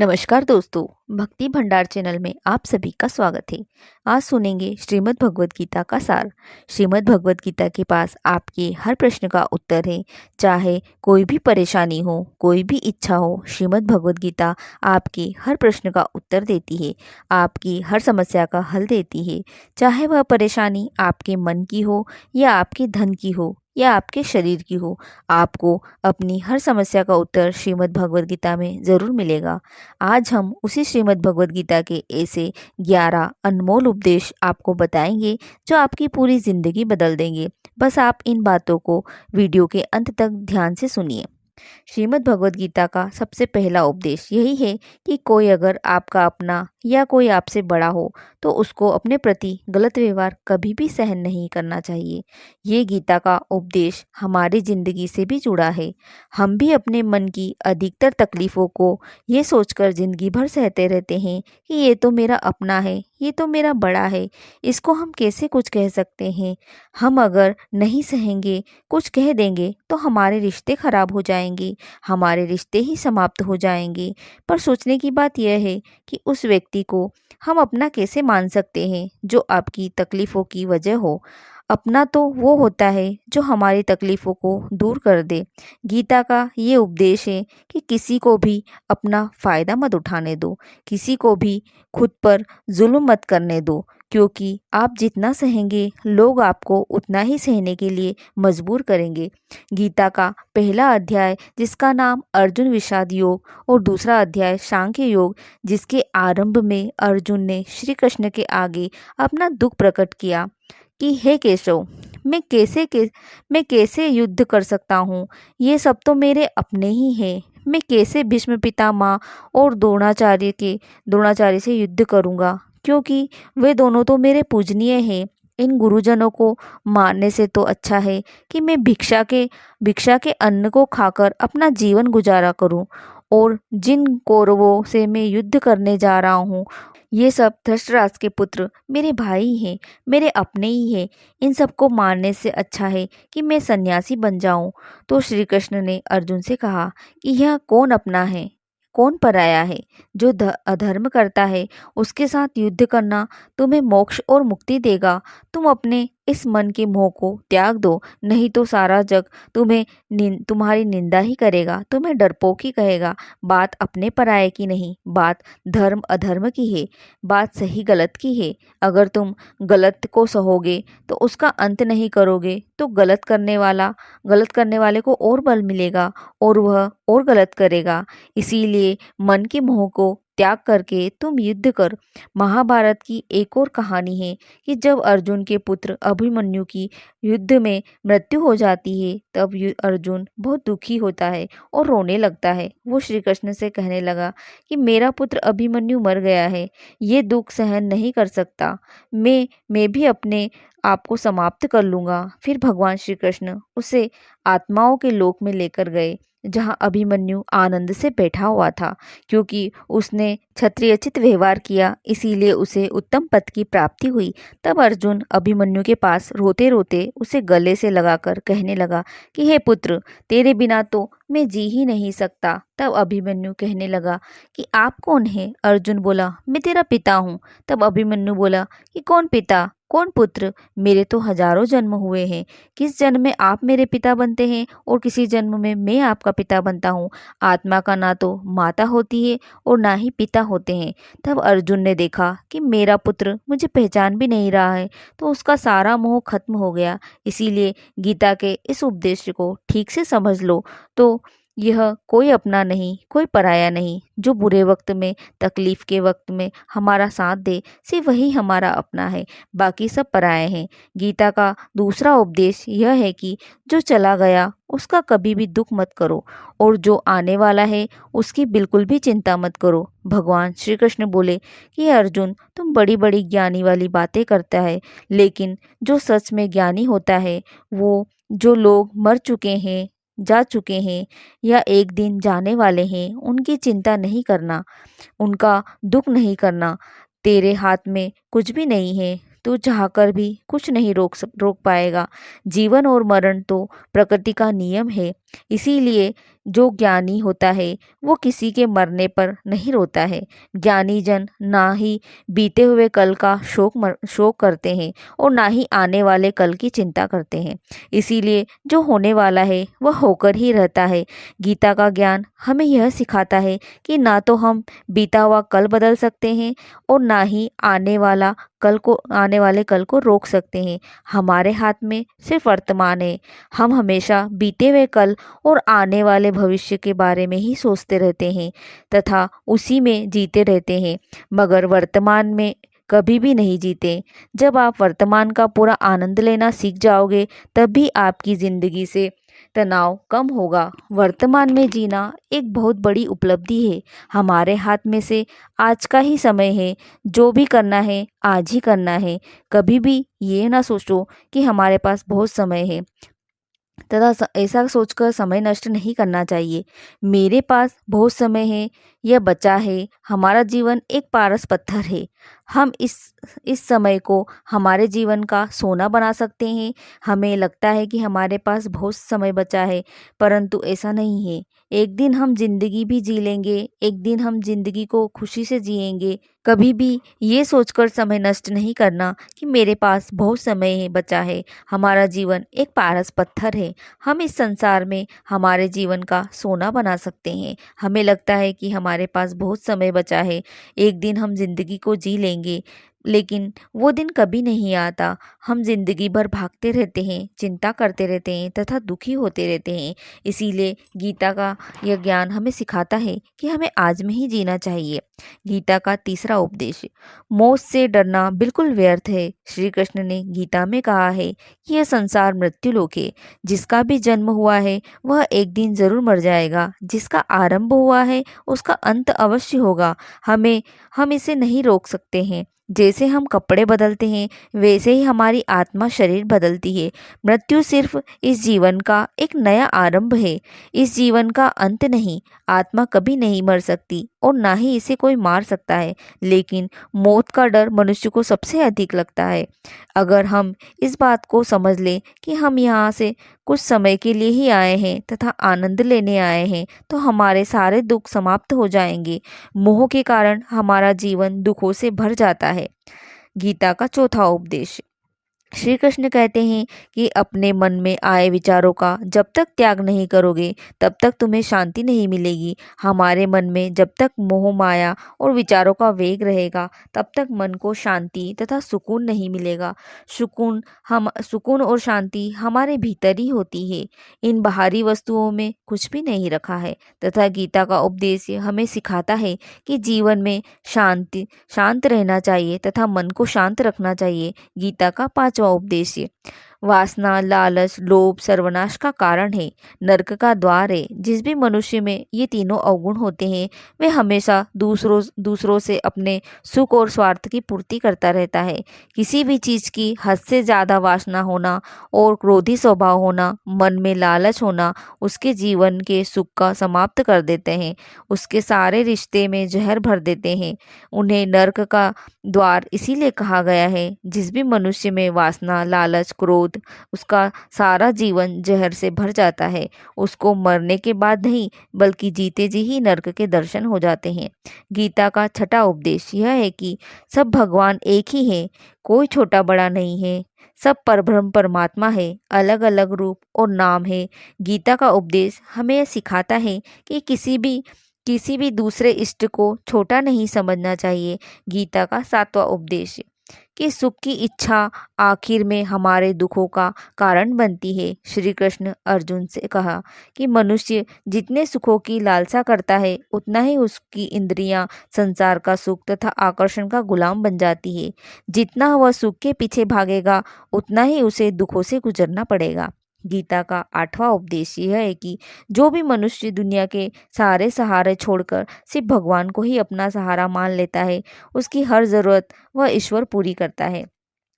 नमस्कार दोस्तों, भक्ति भंडार चैनल में आप सभी का स्वागत है। आज सुनेंगे श्रीमद् भगवद गीता का सार। श्रीमद् भगवद गीता के पास आपके हर प्रश्न का उत्तर है। चाहे कोई भी परेशानी हो, कोई भी इच्छा हो, श्रीमद् भगवद गीता आपके हर प्रश्न का उत्तर देती है, आपकी हर समस्या का हल देती है। चाहे वह परेशानी आपके मन की हो या आपके धन की हो या आपके शरीर की हो, आपको अपनी हर समस्या का उत्तर श्रीमद् भगवद गीता में ज़रूर मिलेगा। आज हम उसी श्रीमद् भगवद गीता के ऐसे 11 अनमोल उपदेश आपको बताएंगे जो आपकी पूरी ज़िंदगी बदल देंगे। बस आप इन बातों को वीडियो के अंत तक ध्यान से सुनिए। श्रीमद् भगवद गीता का सबसे पहला उपदेश यही है कि कोई अगर आपका अपना या कोई आपसे बड़ा हो तो उसको अपने प्रति गलत व्यवहार कभी भी सहन नहीं करना चाहिए। ये गीता का उपदेश हमारी ज़िंदगी से भी जुड़ा है। हम भी अपने मन की अधिकतर तकलीफ़ों को ये सोचकर ज़िंदगी भर सहते रहते हैं कि ये तो मेरा अपना है, ये तो मेरा बड़ा है, इसको हम कैसे कुछ कह सकते हैं। हम अगर नहीं सहेंगे, कुछ कह देंगे तो हमारे रिश्ते खराब हो जाएंगे, हमारे रिश्ते ही समाप्त हो जाएंगे। पर सोचने की बात यह है कि उस व्यक्ति को हम अपना कैसे मान सकते हैं जो आपकी तकलीफ़ों की वजह हो। अपना तो वो होता है जो हमारी तकलीफ़ों को दूर कर दे। गीता का ये उपदेश है कि किसी को भी अपना फ़ायदा मत उठाने दो, किसी को भी खुद पर जुल्म मत करने दो, क्योंकि आप जितना सहेंगे लोग आपको उतना ही सहने के लिए मजबूर करेंगे। गीता का पहला अध्याय जिसका नाम अर्जुन विषाद योग और दूसरा अध्याय सांख्य योग, जिसके आरंभ में अर्जुन ने श्री कृष्ण के आगे अपना दुख प्रकट किया कि हे केशव, मैं कैसे युद्ध कर सकता हूँ। ये सब तो मेरे अपने ही हैं। मैं कैसे भीष्म पितामह और द्रोणाचार्य से युद्ध करूँगा, क्योंकि वे दोनों तो मेरे पूजनीय हैं। इन गुरुजनों को मारने से तो अच्छा है कि मैं भिक्षा के अन्न को खाकर अपना जीवन गुजारा करूं। और जिन कौरवों से मैं युद्ध करने जा रहा हूँ, ये सब धृतराष्ट्र के पुत्र मेरे भाई हैं, मेरे अपने ही हैं। इन सबको मारने से अच्छा है कि मैं सन्यासी बन जाऊं। तो श्री कृष्ण ने अर्जुन से कहा कि यह कौन अपना है, कौन पराया है। जो अधर्म करता है उसके साथ युद्ध करना तुम्हें मोक्ष और मुक्ति देगा। तुम अपने इस मन के मोह को त्याग दो, नहीं तो सारा जग तुम्हारी निंदा ही करेगा, तुम्हें डरपोक ही कहेगा। बात अपने पराये की नहीं, बात धर्म अधर्म की है, बात सही गलत की है। अगर तुम गलत को सहोगे तो उसका अंत नहीं करोगे तो गलत करने वाले को और बल मिलेगा और वह और गलत करेगा। इसीलिए मन के मोह को त्याग करके तुम युद्ध कर। महाभारत की एक और कहानी है कि जब अर्जुन के पुत्र अभिमन्यु की युद्ध में मृत्यु हो जाती है, तब अर्जुन बहुत दुखी होता है और रोने लगता है। वो श्री कृष्ण से कहने लगा कि मेरा पुत्र अभिमन्यु मर गया है, ये दुख सहन नहीं कर सकता, मैं भी अपने आप को समाप्त कर लूँगा। फिर भगवान श्री कृष्ण उसे आत्माओं के लोक में लेकर गए, जहाँ अभिमन्यु आनंद से बैठा हुआ था। क्योंकि उसने क्षत्रियोचित व्यवहार किया, इसीलिए उसे उत्तम पद की प्राप्ति हुई। तब अर्जुन अभिमन्यु के पास रोते रोते उसे गले से लगाकर कहने लगा कि हे पुत्र, तेरे बिना तो मैं जी ही नहीं सकता। तब अभिमन्यु कहने लगा कि आप कौन हैं? अर्जुन बोला, मैं तेरा पिता हूँ। तब अभिमन्यु बोला कि कौन पिता, कौन पुत्र? मेरे तो हजारों जन्म हुए हैं। किस जन्म में आप मेरे पिता बनते हैं और किसी जन्म में मैं आपका पिता बनता हूँ। आत्मा का ना तो माता होती है और ना ही पिता होते हैं। तब अर्जुन ने देखा कि मेरा पुत्र मुझे पहचान भी नहीं रहा है, तो उसका सारा मोह खत्म हो गया। इसीलिए गीता के इस उपदेश को ठीक से समझ लो तो यह कोई अपना नहीं, कोई पराया नहीं। जो बुरे वक्त में, तकलीफ के वक्त में हमारा साथ दे, सिर्फ वही हमारा अपना है, बाकी सब पराये हैं। गीता का दूसरा उपदेश यह है कि जो चला गया उसका कभी भी दुख मत करो और जो आने वाला है उसकी बिल्कुल भी चिंता मत करो। भगवान श्री कृष्ण बोले कि अर्जुन, तुम बड़ी बड़ी ज्ञानी वाली बातें करता है, लेकिन जो सच में ज्ञानी होता है वो जो लोग मर चुके हैं, जा चुके हैं या एक दिन जाने वाले हैं, उनकी चिंता नहीं करना, उनका दुख नहीं करना। तेरे हाथ में कुछ भी नहीं है, तू चाहकर भी कुछ नहीं रोक पाएगा। जीवन और मरण तो प्रकृति का नियम है। इसीलिए जो ज्ञानी होता है वो किसी के मरने पर नहीं रोता है। ज्ञानी जन ना ही बीते हुए कल का शोक करते हैं और ना ही आने वाले कल की चिंता करते हैं। इसीलिए जो होने वाला है वह होकर ही रहता है। गीता का ज्ञान हमें यह सिखाता है कि ना तो हम बीता हुआ कल बदल सकते हैं और ना ही आने वाले कल को रोक सकते हैं। हमारे हाथ में सिर्फ वर्तमान है। हम हमेशा बीते हुए कल और आने वाले भविष्य के बारे में ही सोचते रहते हैं तथा उसी में जीते रहते हैं, मगर वर्तमान में कभी भी नहीं जीते। जब आप वर्तमान का पूरा आनंद लेना सीख जाओगे तभी आपकी जिंदगी से तनाव कम होगा। वर्तमान में जीना एक बहुत बड़ी उपलब्धि है। हमारे हाथ में से आज का ही समय है। जो भी करना है आज ही करना है। कभी भी ये ना सोचो कि हमारे पास बहुत समय है तथा ऐसा सोचकर समय नष्ट नहीं करना चाहिए। मेरे पास बहुत समय है, यह बचा है। हमारा जीवन एक पारस पत्थर है। हम इस समय को हमारे जीवन का सोना बना सकते हैं। हमें लगता है कि हमारे पास बहुत समय बचा है, परंतु ऐसा नहीं है। एक दिन हम जिंदगी भी जी लेंगे। एक दिन हम जिंदगी को खुशी से जिएंगे। कभी भी ये सोचकर समय नष्ट नहीं करना कि मेरे पास बहुत समय है बचा है। हमारा जीवन एक पारस पत्थर है। हम इस संसार में हमारे जीवन का सोना बना सकते हैं। हमें लगता है कि हमारे पास बहुत समय बचा है, एक दिन हम जिंदगी को जी लेंगे, लेकिन वो दिन कभी नहीं आता। हम जिंदगी भर भागते रहते हैं, चिंता करते रहते हैं तथा दुखी होते रहते हैं। इसीलिए गीता का यह ज्ञान हमें सिखाता है कि हमें आज में ही जीना चाहिए। गीता का तीसरा उपदेश, मौत से डरना बिल्कुल व्यर्थ है। श्री कृष्ण ने गीता में कहा है कि यह संसार मृत्युलोक है। जिसका भी जन्म हुआ है वह एक दिन जरूर मर जाएगा। जिसका आरंभ हुआ है उसका अंत अवश्य होगा। हम इसे नहीं रोक सकते हैं। जैसे हम कपड़े बदलते हैं वैसे ही हमारी आत्मा शरीर बदलती है। मृत्यु सिर्फ इस जीवन का एक नया आरंभ है, इस जीवन का अंत नहीं। आत्मा कभी नहीं मर सकती और ना ही इसे कोई मार सकता है, लेकिन मौत का डर मनुष्य को सबसे अधिक लगता है। अगर हम इस बात को समझ लें कि हम यहाँ से कुछ समय के लिए ही आए हैं तथा आनंद लेने आए हैं, तो हमारे सारे दुख समाप्त हो जाएंगे। मोह के कारण हमारा जीवन दुखों से भर जाता है। गीता का चौथा उपदेश, श्री कृष्ण कहते हैं कि अपने मन में आए विचारों का जब तक त्याग नहीं करोगे तब तक तुम्हें शांति नहीं मिलेगी। हमारे मन में जब तक मोह माया और विचारों का वेग रहेगा तब तक मन को शांति तथा सुकून नहीं मिलेगा। सुकून और शांति हमारे भीतर ही होती है। इन बाहरी वस्तुओं में कुछ भी नहीं रखा है तथा गीता का उपदेश हमें सिखाता है कि जीवन में शांत रहना चाहिए तथा मन को शांत रखना चाहिए। गीता का पांचवा उपदेश, वासना, लालच, लोभ सर्वनाश का कारण है, नरक का द्वार है। जिस भी मनुष्य में ये तीनों अवगुण होते हैं वे हमेशा दूसरों से अपने सुख और स्वार्थ की पूर्ति करता रहता है। किसी भी चीज की हद से ज्यादा वासना होना और क्रोधी स्वभाव होना, मन में लालच होना उसके जीवन के सुख का समाप्त कर देते हैं। उसके सारे रिश्ते में जहर भर देते हैं। उन्हें नरक का द्वार इसीलिए कहा गया है। जिस भी मनुष्य में वासना, लालच, क्रोध, उसका सारा जीवन जहर से भर जाता है। उसको मरने के बाद नहीं बल्कि जीते जी ही नरक के दर्शन हो जाते हैं। गीता का छठा उपदेश यह है कि सब भगवान एक ही है, कोई छोटा बड़ा नहीं है। सब परब्रह्म परमात्मा है, अलग अलग रूप और नाम है। गीता का उपदेश हमें यह सिखाता है कि किसी भी दूसरे इष्ट को छोटा नहीं समझना चाहिए। गीता का सातवां उपदेश कि सुख की इच्छा आखिर में हमारे दुखों का कारण बनती है। श्री कृष्ण अर्जुन से कहा कि मनुष्य जितने सुखों की लालसा करता है उतना ही उसकी इंद्रियां संसार का सुख तथा आकर्षण का गुलाम बन जाती है। जितना वह सुख के पीछे भागेगा उतना ही उसे दुखों से गुजरना पड़ेगा। गीता का आठवां उपदेश यह है कि जो भी मनुष्य दुनिया के सारे सहारे छोड़कर सिर्फ भगवान को ही अपना सहारा मान लेता है उसकी हर जरूरत वह ईश्वर पूरी करता है।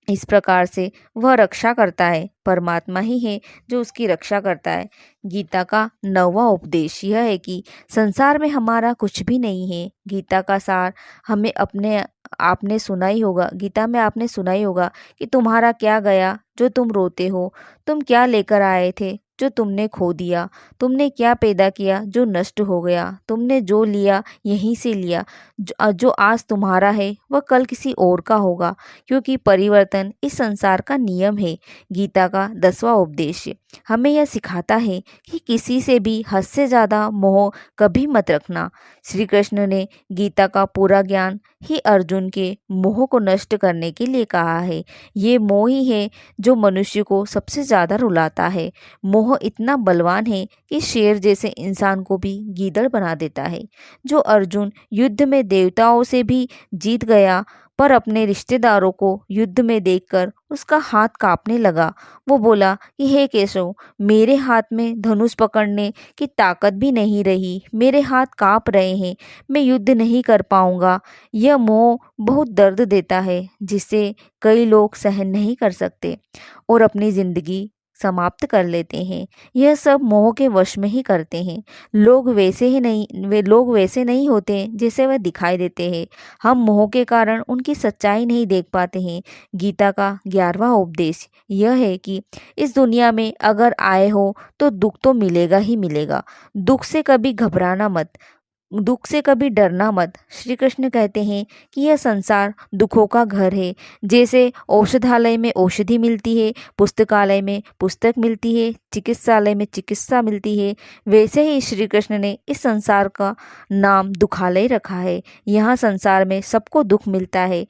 इस प्रकार से वह रक्षा करता है। परमात्मा ही है जो उसकी रक्षा करता है। गीता का नौवां उपदेश यह है कि संसार में हमारा कुछ भी नहीं है। गीता का सार हमें आपने सुना ही होगा, गीता में आपने सुना ही होगा कि तुम्हारा क्या गया जो तुम रोते हो, तुम क्या लेकर आए थे जो तुमने खो दिया? तुमने क्या पैदा किया जो नष्ट हो गया? तुमने जो लिया यहीं से लिया। जो आज तुम्हारा है वह कल किसी और का होगा, क्योंकि परिवर्तन इस संसार का नियम है। गीता का 10वां उपदेश हमें यह सिखाता है कि किसी से भी हद से ज़्यादा मोह कभी मत रखना। श्री कृष्ण ने गीता का पूरा ज्ञान ही अर्जुन के मोह को नष्ट करने के लिए कहा है। ये मोह ही है जो मनुष्य को सबसे ज़्यादा रुलाता है। मोह इतना बलवान है कि शेर जैसे इंसान को भी गीदड़ बना देता है। जो अर्जुन युद्ध में देवताओं से भी जीत गया, पर अपने रिश्तेदारों को युद्ध में देखकर उसका हाथ कांपने लगा। वो बोला कि हे केशव, मेरे हाथ में धनुष पकड़ने की ताकत भी नहीं रही, मेरे हाथ कांप रहे हैं, मैं युद्ध नहीं कर पाऊंगा। यह मोह बहुत दर्द देता है, जिसे कई लोग सहन नहीं कर सकते और अपनी जिंदगी समाप्त कर लेते हैं। यह सब मोह के वश में ही करते हैं। लोग वैसे नहीं होते जैसे वह दिखाई देते हैं। हम मोह के कारण उनकी सच्चाई नहीं देख पाते हैं। गीता का 11वां उपदेश यह है कि इस दुनिया में अगर आए हो तो दुख तो मिलेगा ही मिलेगा। दुख से कभी डरना मत। श्री कृष्ण कहते हैं कि यह संसार दुखों का घर है। जैसे औषधालय में औषधि मिलती है, पुस्तकालय में पुस्तक मिलती है, चिकित्सालय में चिकित्सा मिलती है, वैसे ही श्री कृष्ण ने इस संसार का नाम दुखालय रखा है। यहाँ संसार में सबको दुख मिलता है।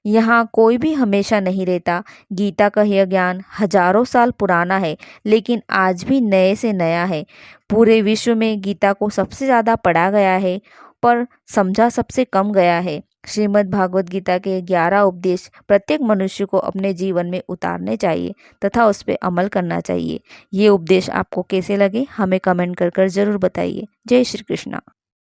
यहाँ कोई भी हमेशा नहीं रहता। गीता का यह ज्ञान हजारों साल पुराना है, लेकिन आज भी नए से नया है। पूरे विश्व में गीता को सबसे ज़्यादा पढ़ा गया है, पर समझा सबसे कम गया है। श्रीमद् भागवत गीता के 11 उपदेश प्रत्येक मनुष्य को अपने जीवन में उतारने चाहिए तथा उस पर अमल करना चाहिए। ये उपदेश आपको कैसे लगे हमें कमेंट कर जरूर बताइए। जय श्री कृष्णा।